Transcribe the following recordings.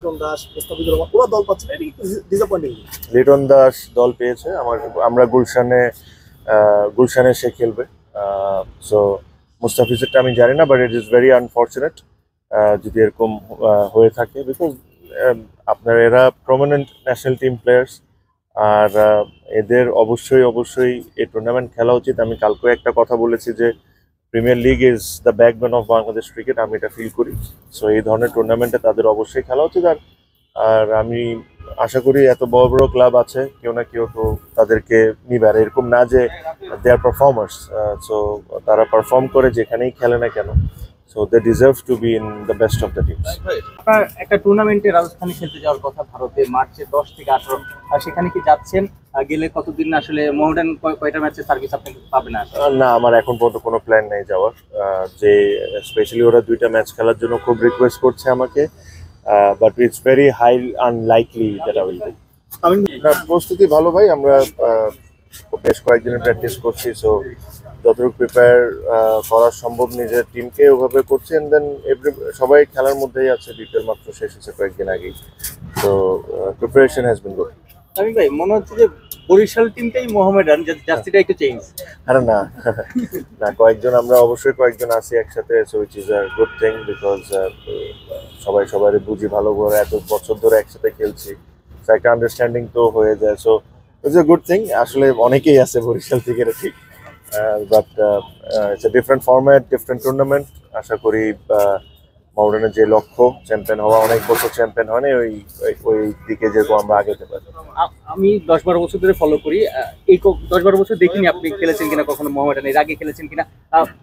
লিটন দাস, মুস্তাফিজুর রহমান ওরা দল পাচ্ছে না, এটা একটু ডিসঅ্যাপয়েন্টিং। লিটন দাস দল পেয়েছে, আমরা গুলশানে সে খেলবে। সো মুস্তাফিজেরটা আমি জানি না, but it is very unfortunate যদি এরকম হয়ে থাকে, বিকজ আপনার এরা প্রমিনেন্ট ন্যাশনাল টিম প্লেয়ার্স, আর এদের অবশ্যই এই টুর্নামেন্ট খেলা উচিত। আমি কালকে একটা কথা বলেছি যে premier league is the backbone of Bangladesh cricket, আমি এটা ফিল করি। সো এই ধরনের টুর্নামেন্টে তাদের অবশ্যই খেলা উচিত। আর আমি আশা করি এত বড় বড় ক্লাব আছে, কেউ না কেউ তো তাদেরকে নিবে। আর এরকম না যে দে আর পারফর্মার্স, সো তারা পারফর্ম করে যেখানেই খেলে না কেন, so they deserve to be in the best of the teams. আপনার একটা টুর্নামেন্টে রাজস্থানে খেলতে যাওয়ার কথা ভারতে মার্চে 10 থেকে 18, আর সেখানে কি যাচ্ছেন? গেলে কতদিন আসলে মোহামেডান কয়টা ম্যাচের সার্ভিস আপনি পাবেন? না, আমার এখন পর্যন্ত কোনো প্ল্যান নেই যাওয়ার। যে স্পেশালি ওরা 2টা ম্যাচ খেলার জন্য খুব রিকোয়েস্ট করছে আমাকে, but it's very high unlikely that I will do. প্রস্তুতি ভালো ভাই, আমরা বেশ কয়েকদিনের প্র্যাকটিস করছি। সো যতটুকু প্রিপেয়ার করা সম্ভব নিজের টিমকে ওভাবে করছি। এন্ড দেন সবাই খেলার মধ্যেই আছে, বিপিএল মাত্র শেষ হয়েছে কয়েকদিন আগেই। তো প্রিপারেশন হ্যাজ বিন গুড। আমি ভাই মনে হচ্ছে যে বরিশাল টিমটাই মোহামেডান, জার্সিটা একটু চেঞ্জ। আরে না না, আমরা অবশ্যই কয়েকজন আছি একসাথে, so which is a good thing, because সবাই সবারই বুঝি ভালো করে, এত বছর ধরে একসাথে খেলছি, সো একটা আন্ডারস্ট্যান্ডিং তো হয়ে যায়। So it's a good thing. আসলে অনেকেই আছে বরিশাল থেকে, এটা ঠিক, but it's a different format, different tournament. আশা করি মোহামেডানের যে লক্ষ্য চ্যাম্পিয়ন হওয়া, অনেক বছর চ্যাম্পিয়ন হয়নি, ওই দিকে যেরকম আমরা আগে যেতে পারি। আমি 10-12 বছর ধরে ফলো করি, এই 10-12 বছর দেখিনি আপনি খেলেছেন কিনা কখনো মোহামেডান, এর আগে খেলেছেন কিনা?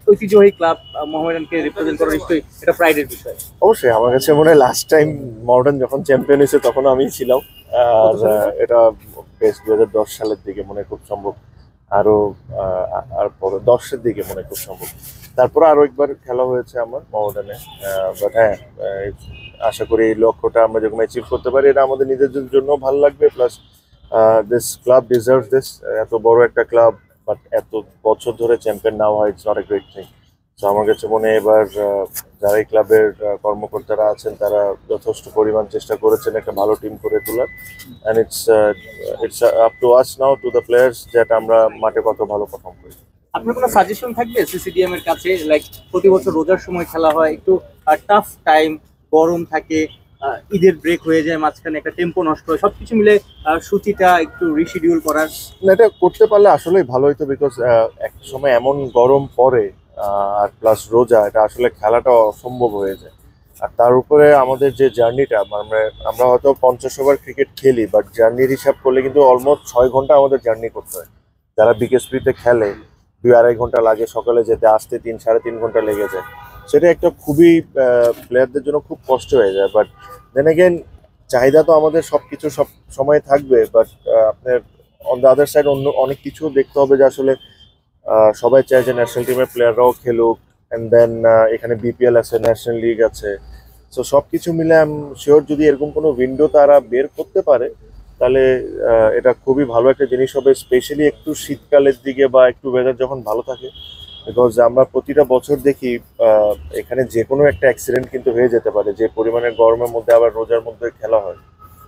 ঐতিহ্যবাহী ক্লাব মোহামেডানকে রিপ্রেজেন্ট করা নিশ্চয়ই এটা প্রাইডের বিষয়। অবশ্যই আমার কাছে মনে হয় লাস্ট টাইম মোহামেডান যখন চ্যাম্পিয়ন হয়েছে তখন আমি ছিলাম, আর এটা বেশ 2010 সালের দিকে মনে খুব সম্ভব, আর পরে 10-এর দিকে মনে খুব সম্ভব। তারপরে আরো একবার খেলা হয়েছে আমার মোহামেডানে। বাট হ্যাঁ, আশা করি এই লক্ষ্যটা আমরা যখন অ্যাচিভ করতে পারি, এটা আমাদের নিজেদের জন্য ভালো লাগবে। Plus this club deserves this. এত বড় একটা ক্লাব, বাট এত বছর ধরে চ্যাম্পিয়ন না হয়, it's not a great thing. তো আমার কাছে মনে হয় এবার যারা এই ক্লাবের কর্মকর্তারা আছেন, তারা যথেষ্ট পরিমাণ চেষ্টা করেছেন একটা ভালো টিম করে তোলার। And it's up to us now, to the players, যেটা আমরা মাঠে কত ভালো পারফর্ম করি। আপনার কোনো সাজেশন থাকবে সিসিডিএম এর কাছে? লাইক প্রতি বছর রোজার সময় খেলা হয়, একটু টাফ টাইম, গরম থাকে, ঈদের ব্রেক হয়ে যায়, মাঝখানে একটা টেম্পো নষ্ট হয়, সবকিছু মিলে সূচিটা একটু রিশিডিউল করার। এটা করতে পারলে আসলেই ভালো হতো, বিকজ একটা সময় এমন গরম পড়ে, আর প্লাস রোজা, এটা আসলে খেলাটা অসম্ভব হয়ে যায়। আর তার উপরে আমাদের যে জার্নিটা, আমরা হয়তো 50 ওভার ক্রিকেট খেলি, বাট জার্নির হিসাব করলে কিন্তু অলমোস্ট 6 ঘন্টা আমাদের জার্নি করতে হয়। যারা বিকেএসপিতে খেলে 2-2.5 ঘন্টা লাগে সকালে যেতে, আসতে 3-3.5 ঘন্টা লেগে যায়। সেটা একটা খুবই প্লেয়ারদের জন্য খুব কষ্ট হয়ে যায়। বাট দেন এগেন, চাহিদা তো আমাদের সবকিছু সব সময় থাকবে, বাট আপনার অন দ্য আদার সাইড অন্য অনেক কিছু দেখতে হবে, যে আসলে সবাই চায় যে ন্যাশনাল টিমের প্লেয়াররাও খেলুক, অ্যান্ড দেন এখানে বিপিএল আছে, ন্যাশনাল লিগ আছে। সো সব কিছু মিলে আমি শিওর যদি এরকম কোনো উইন্ডো তারা বের করতে পারে, তাহলে এটা খুবই ভালো একটা জিনিস হবে, স্পেশালি একটু শীতকালের দিকে বা একটু ওয়েদার যখন ভালো থাকে। বিকজ আমরা প্রতিটা বছর দেখি এখানে যে কোনো একটা অ্যাক্সিডেন্ট কিন্তু হয়ে যেতে পারে, যে পরিমাণে গরমের মধ্যে আবার রোজার মধ্যে খেলা হয়,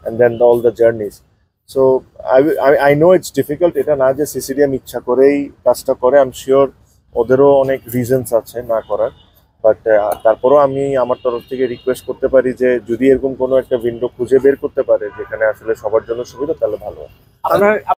and then all the journeys. So I know it's difficult. এটা না যে সিসিডিএম ইচ্ছা করেই কাজটা করে, আই এম শিওর ওদেরও অনেক রিজনস আছে না করার। বাট তারপরেও আমি আমার তরফ থেকে রিকোয়েস্ট করতে পারি যে যদি এরকম কোনো একটা উইন্ডো খুঁজে বের করতে পারে যেখানে আসলে সবার জন্য সুবিধা, তাহলে ভালো হয়। আপনার